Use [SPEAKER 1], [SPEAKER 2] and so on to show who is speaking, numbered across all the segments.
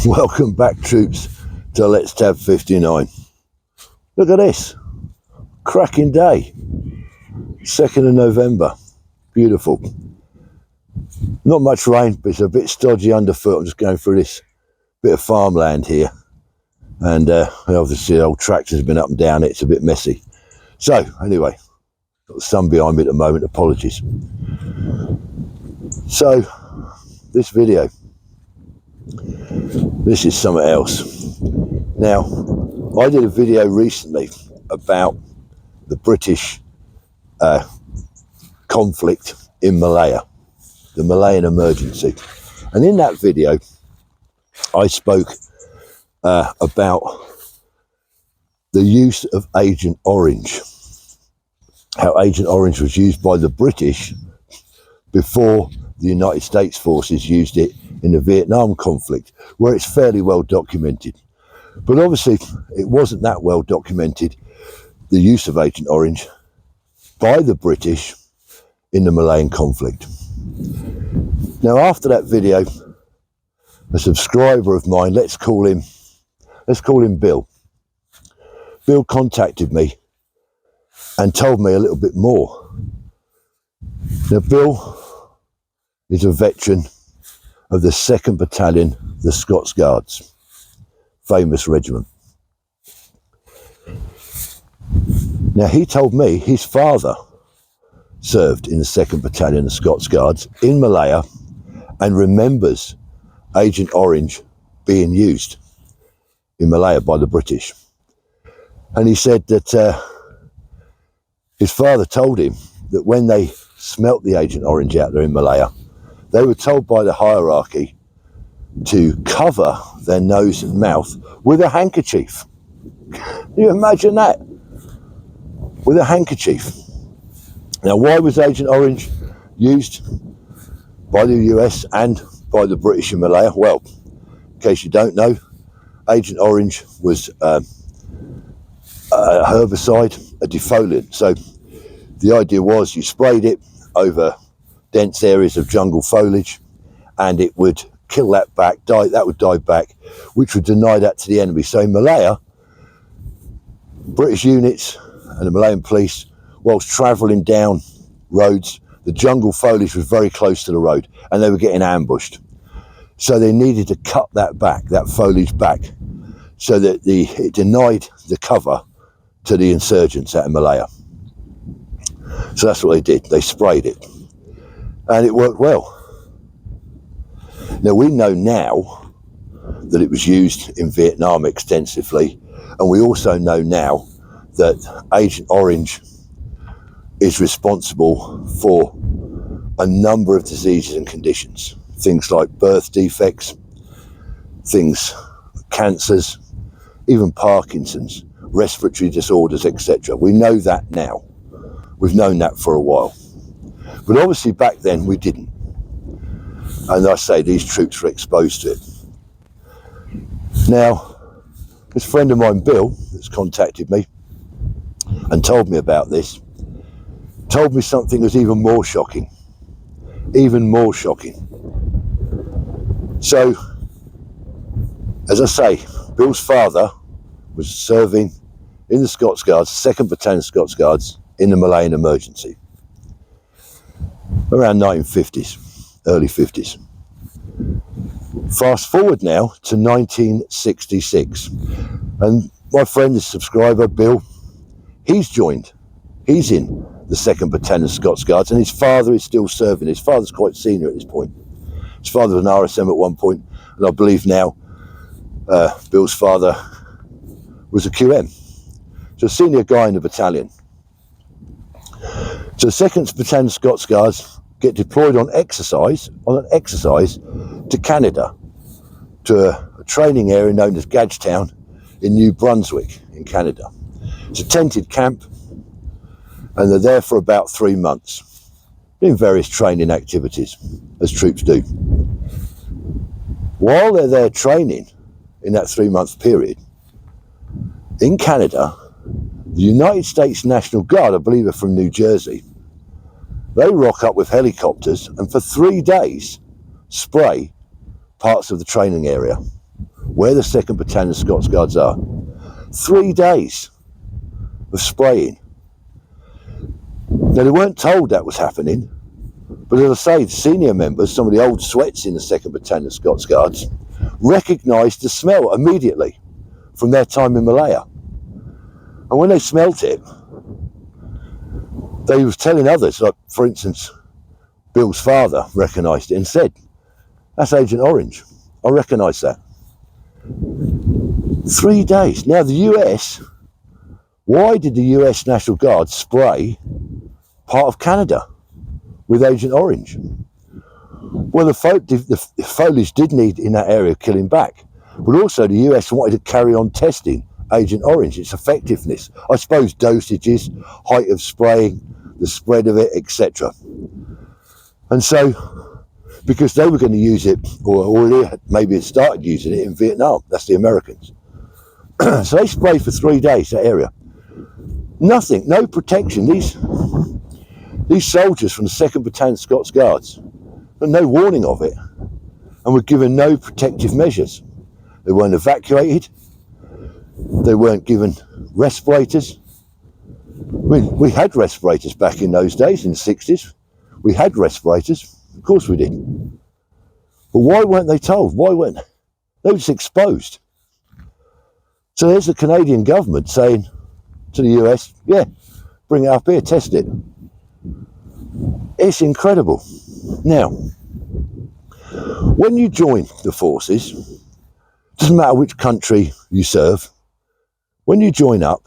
[SPEAKER 1] Welcome back, troops, to Let's Tab 59. Look at this. Cracking day. 2nd of November. Beautiful. Not much rain, but it's a bit stodgy underfoot. I'm just going through this bit of farmland here. And obviously the old tractors have been up and down it. It's a bit messy. So, anyway, got the sun behind me at the moment. Apologies. So, this video. This is something else. Now, I did a video recently about the British conflict in Malaya, the Malayan Emergency. And in that video, I spoke about the use of Agent Orange, how Agent Orange was used by the British before the United States forces used it in the Vietnam conflict, where it's fairly well documented. But obviously, it wasn't that well documented, the use of Agent Orange by the British in the Malayan conflict. Now, after that video, a subscriber of mine, let's call him Bill. Bill contacted me and told me a little bit more. Now, Bill is a veteran of the 2nd Battalion, the Scots Guards, famous regiment. Now, he told me his father served in the 2nd Battalion, the Scots Guards, in Malaya, and remembers Agent Orange being used in Malaya by the British. And he said that his father told him that when they smelt the Agent Orange out there in Malaya, they were told by the hierarchy to cover their nose and mouth with a handkerchief. Can you imagine that? With a handkerchief. Now, why was Agent Orange used by the US and by the British in Malaya? Well, in case you don't know, Agent Orange was a herbicide, a defoliant. So the idea was you sprayed it over dense areas of jungle foliage, and it would kill that back, that would die back, which would deny that to the enemy. So in Malaya, British units and the Malayan police, whilst travelling down roads, the jungle foliage was very close to the road, and they were getting ambushed. So they needed to cut that back, that foliage back, so that it denied the cover to the insurgents out in Malaya. So that's what they did. They sprayed it. And it worked well. Now, we know now that it was used in Vietnam extensively, and we also know now that Agent Orange is responsible for a number of diseases and conditions. Things like birth defects, cancers, even Parkinson's, respiratory disorders, etc. We know that now. We've known that for a while. But obviously back then we didn't. And I say these troops were exposed to it. Now, this friend of mine, Bill, that's contacted me and told me about this, told me something that's even more shocking. Even more shocking. So, as I say, Bill's father was serving in the Scots Guards, 2nd Battalion Scots Guards, in the Malayan Emergency. Around 1950s, early 50s. Fast forward now to 1966. And my friend, the subscriber, Bill, he's joined. He's in the 2nd Battalion Scots Guards, and his father is still serving. His father's quite senior at this point. His father was an RSM at one point, and I believe now Bill's father was a QM. So a senior guy in the battalion. So 2nd Battalion Scots Guards get deployed on an exercise to Canada, to a training area known as Gagetown in New Brunswick in Canada. It's a tented camp, and they're there for about 3 months, doing various training activities, as troops do. While they're there training in that 3-month period, in Canada, the United States National Guard, I believe are from New Jersey, they rock up with helicopters and for 3 days spray parts of the training area where the 2nd Battalion Scots Guards are. 3 days of spraying. Now, they weren't told that was happening, but as I say, senior members, some of the old sweats in the 2nd Battalion Scots Guards, recognised the smell immediately from their time in Malaya. And when they smelt it, they was telling others, like, for instance, Bill's father recognised it and said, "That's Agent Orange. I recognise that." 3 days. Now, the US, why did the US National Guard spray part of Canada with Agent Orange? Well, the foliage did need in that area killing back, but also the US wanted to carry on testing Agent Orange, its effectiveness, I suppose dosages, height of spraying, the spread of it, etc. And so, because they were going to use it, or maybe had started using it in Vietnam, that's the Americans. So they sprayed for 3 days that area. Nothing, no protection. These soldiers from the 2nd Battalion Scots Guards had no warning of it and were given no protective measures. They weren't evacuated. They weren't given respirators. We had respirators back in those days, in the 60s. We had respirators. Of course we did. But why weren't they told? Why weren't they? Were just exposed. So there's the Canadian government saying to the US, yeah, bring it up here, test it. It's incredible. Now, when you join the forces, doesn't matter which country you serve, when you join up,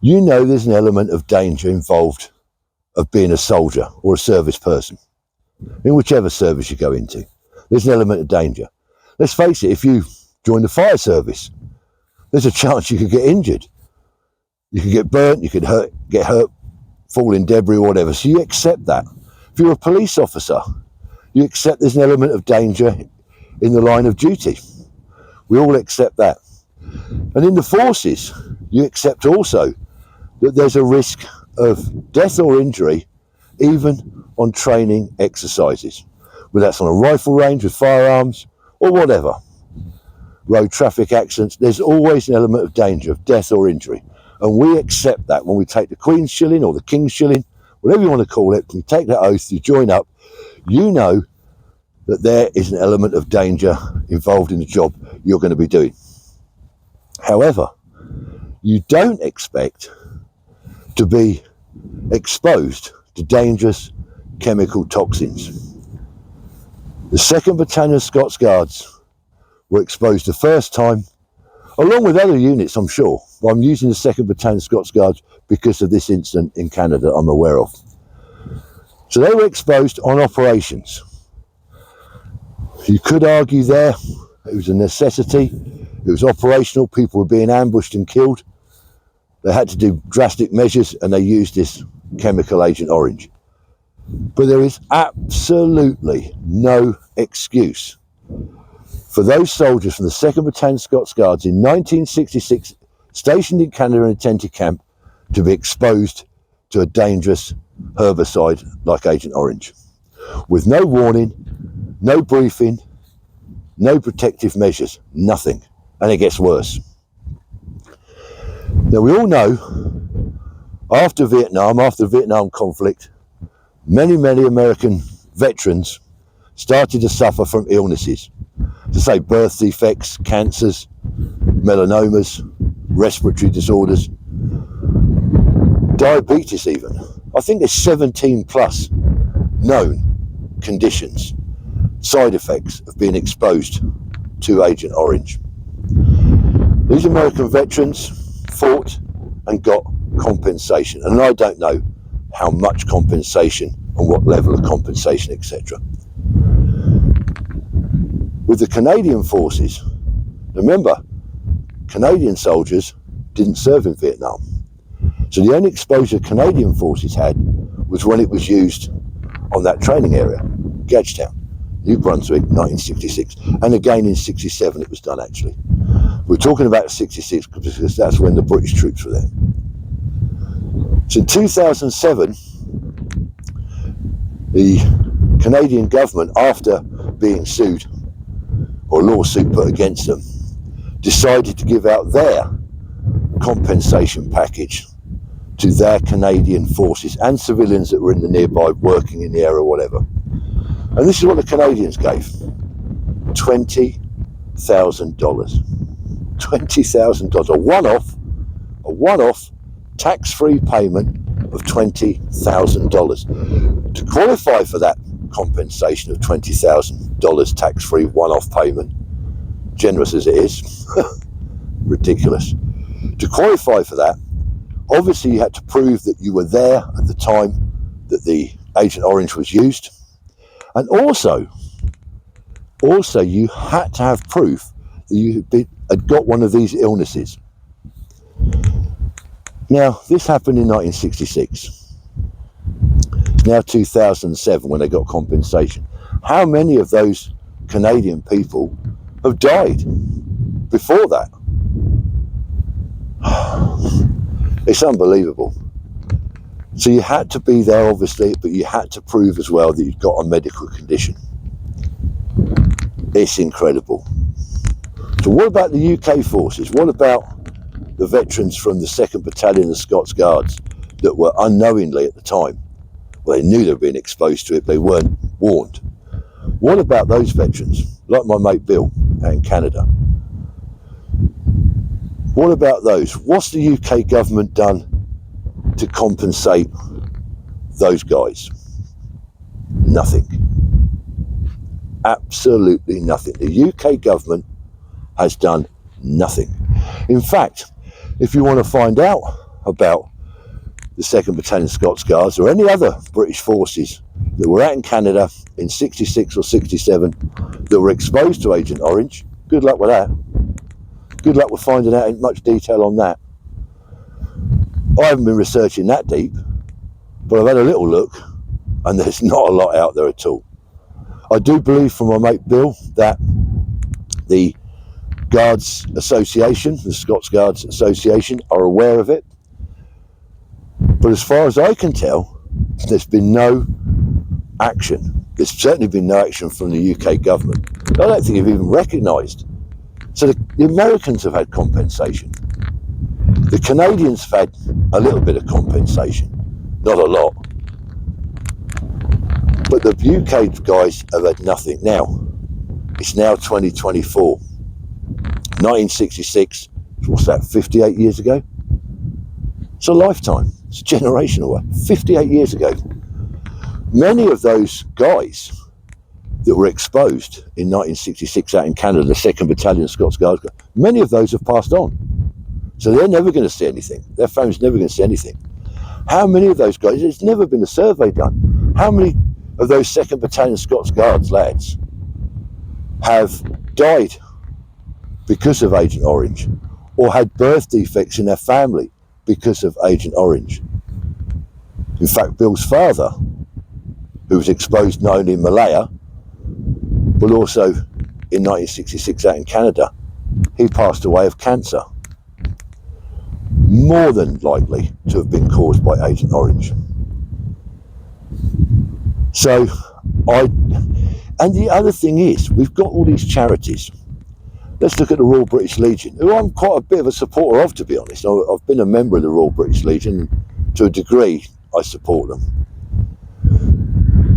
[SPEAKER 1] you know there's an element of danger involved of being a soldier or a service person. In whichever service you go into, there's an element of danger. Let's face it, if you join the fire service, there's a chance you could get injured. You could get burnt, you could get hurt, fall in debris or whatever. So you accept that. If you're a police officer, you accept there's an element of danger in the line of duty. We all accept that. And in the forces, you accept also that there's a risk of death or injury even on training exercises, whether that's on a rifle range with firearms or whatever. Road traffic accidents, there's always an element of danger of death or injury. And we accept that when we take the Queen's shilling or the King's shilling, whatever you want to call it, when you take that oath, you join up, you know that there is an element of danger involved in the job you're going to be doing. However, you don't expect to be exposed to dangerous chemical toxins. The 2nd Battalion Scots Guards were exposed the first time, along with other units, I'm sure. But I'm using the 2nd Battalion Scots Guards because of this incident in Canada I'm aware of. So they were exposed on operations. You could argue there it was a necessity, it was operational, people were being ambushed and killed. They had to do drastic measures and they used this chemical Agent Orange. But there is absolutely no excuse for those soldiers from the 2nd Battalion Scots Guards in 1966 stationed in Canada in a tented camp to be exposed to a dangerous herbicide like Agent Orange. With no warning, no briefing, no protective measures, nothing. And it gets worse. Now we all know, after the Vietnam conflict, many American veterans started to suffer from illnesses. To say birth defects, cancers, melanomas, respiratory disorders, diabetes even. I think there's 17 plus known conditions, side effects of being exposed to Agent Orange. These American veterans fought and got compensation, and I don't know how much compensation and what level of compensation, etc. With the Canadian forces, remember, Canadian soldiers didn't serve in Vietnam. So the only exposure Canadian forces had was when it was used on that training area, Gagetown, New Brunswick, 1966. And again in 67 it was done actually. We're talking about 66 because that's when the British troops were there. So in 2007, the Canadian government, after being sued, or a lawsuit put against them, decided to give out their compensation package to their Canadian forces and civilians that were in the nearby working in the area or whatever. And this is what the Canadians gave: $20,000. $20,000, a one-off tax-free payment of $20,000. To qualify for that compensation of $20,000 tax-free one-off payment, generous as it is, ridiculous. To qualify for that, obviously you had to prove that you were there at the time that the Agent Orange was used, and also you had to have proof that you had got one of these illnesses. Now, this happened in 1966. It's now 2007 when they got compensation. How many of those Canadian people have died before that? It's unbelievable. So you had to be there, obviously, but you had to prove as well that you'd got a medical condition. It's incredible. So what about the UK forces? What about the veterans from the 2nd Battalion of Scots Guards that were unknowingly at the time, well, they knew they were being exposed to it, but they weren't warned? What about those veterans, like my mate Bill out in Canada? What about those? What's the UK government done to compensate those guys? Nothing. Absolutely nothing. The UK government has done nothing. In fact, if you want to find out about the 2nd Battalion Scots Guards or any other British forces that were out in Canada in 66 or 67 that were exposed to Agent Orange, good luck with that. Good luck with finding out in much detail on that. I haven't been researching that deep, but I've had a little look, and there's not a lot out there at all. I do believe from my mate Bill that the Guards Association, the Scots Guards Association, are aware of it. But as far as I can tell, there's been no action. There's certainly been no action from the UK government. I don't think they've even recognised. So the Americans have had compensation. The Canadians have had a little bit of compensation, not a lot. But the UK guys have had nothing. Now, it's now 2024. 1966, what's that, 58 years ago? It's a lifetime. It's a generation away. 58 years ago. Many of those guys that were exposed in 1966 out in Canada, the 2nd Battalion Scots Guards, many of those have passed on. So they're never going to see anything. Their family's never going to see anything. How many of those guys, there's never been a survey done, how many of those 2nd Battalion Scots Guards lads have died because of Agent Orange, or had birth defects in their family because of Agent Orange? In fact, Bill's father, who was exposed not only in Malaya, but also in 1966 out in Canada, he passed away of cancer. More than likely to have been caused by Agent Orange. So, and the other thing is, we've got all these charities. Let's look at the Royal British Legion, who I'm quite a bit of a supporter of, to be honest. I've been a member of the Royal British Legion. To a degree, I support them.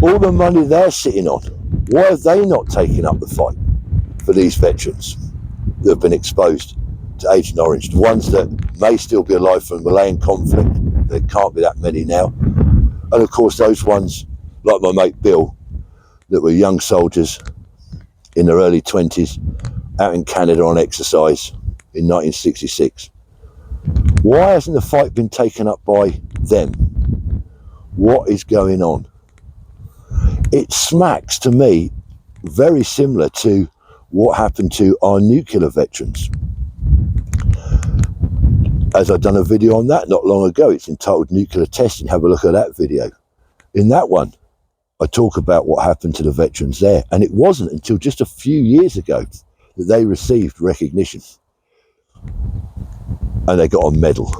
[SPEAKER 1] All the money they're sitting on, why are they not taking up the fight for these veterans that have been exposed to Agent Orange? The ones that may still be alive from the Malayan conflict, there can't be that many now. And of course those ones, like my mate Bill, that were young soldiers in their early 20s, out in Canada on exercise in 1966. Why hasn't the fight been taken up by them? What is going on? It smacks to me very similar to what happened to our nuclear veterans. As I've done a video on that not long ago, it's entitled Nuclear Testing, have a look at that video. In that one, I talk about what happened to the veterans there, and it wasn't until just a few years ago that they received recognition. And they got a medal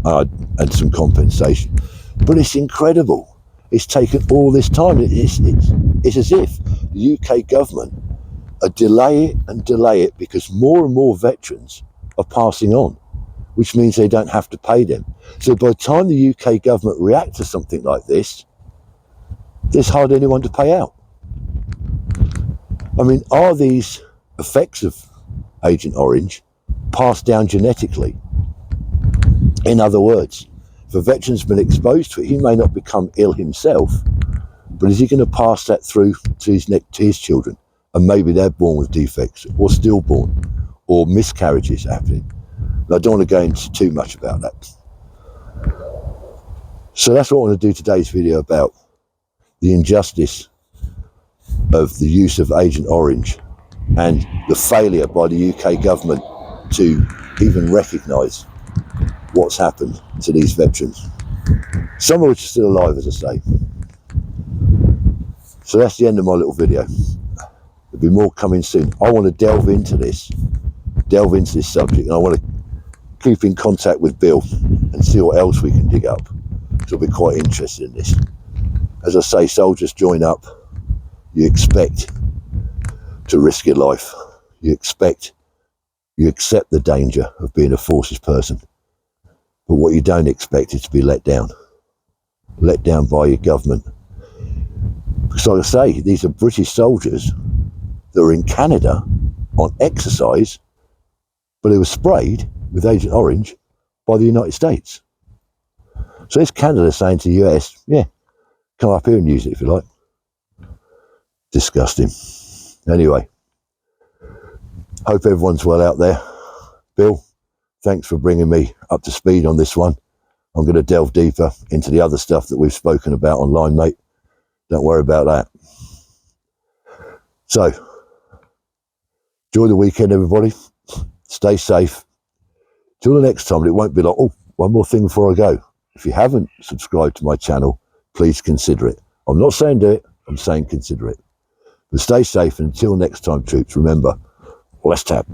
[SPEAKER 1] and some compensation. But it's incredible. It's taken all this time. It's as if the UK government delay it and delay it because more and more veterans are passing on, which means they don't have to pay them. So by the time the UK government react to something like this, there's hardly anyone to pay out. I mean, are these effects of Agent Orange passed down genetically? In other words, if a veteran's been exposed to it, he may not become ill himself, but is he going to pass that through to his children? And maybe they're born with defects, or stillborn, or miscarriages happening. And I don't want to go into too much about that. So that's what I want to do today's video about, the injustice of the use of Agent Orange and the failure by the UK government to even recognise what's happened to these veterans. Some of which are still alive, as I say. So that's the end of my little video. There'll be more coming soon. I want to delve into this subject, and I want to keep in contact with Bill and see what else we can dig up. So I'll be quite interested in this. As I say, soldiers join up. You expect to risk your life. You accept the danger of being a forces person. But what you don't expect is to be let down by your government. Because like I say, these are British soldiers that are in Canada on exercise, but they were sprayed with Agent Orange by the United States. So it's Canada saying to the US, yeah, come up here and use it if you like. Disgusting. Anyway, hope everyone's well out there. Bill, thanks for bringing me up to speed on this one. I'm going to delve deeper into the other stuff that we've spoken about online, mate. Don't worry about that. So, enjoy the weekend, everybody. Stay safe. Till the next time, it won't be like, oh, one more thing before I go. If you haven't subscribed to my channel, please consider it. I'm not saying do it, I'm saying consider it. But stay safe, and until next time, troops, remember, let's tap.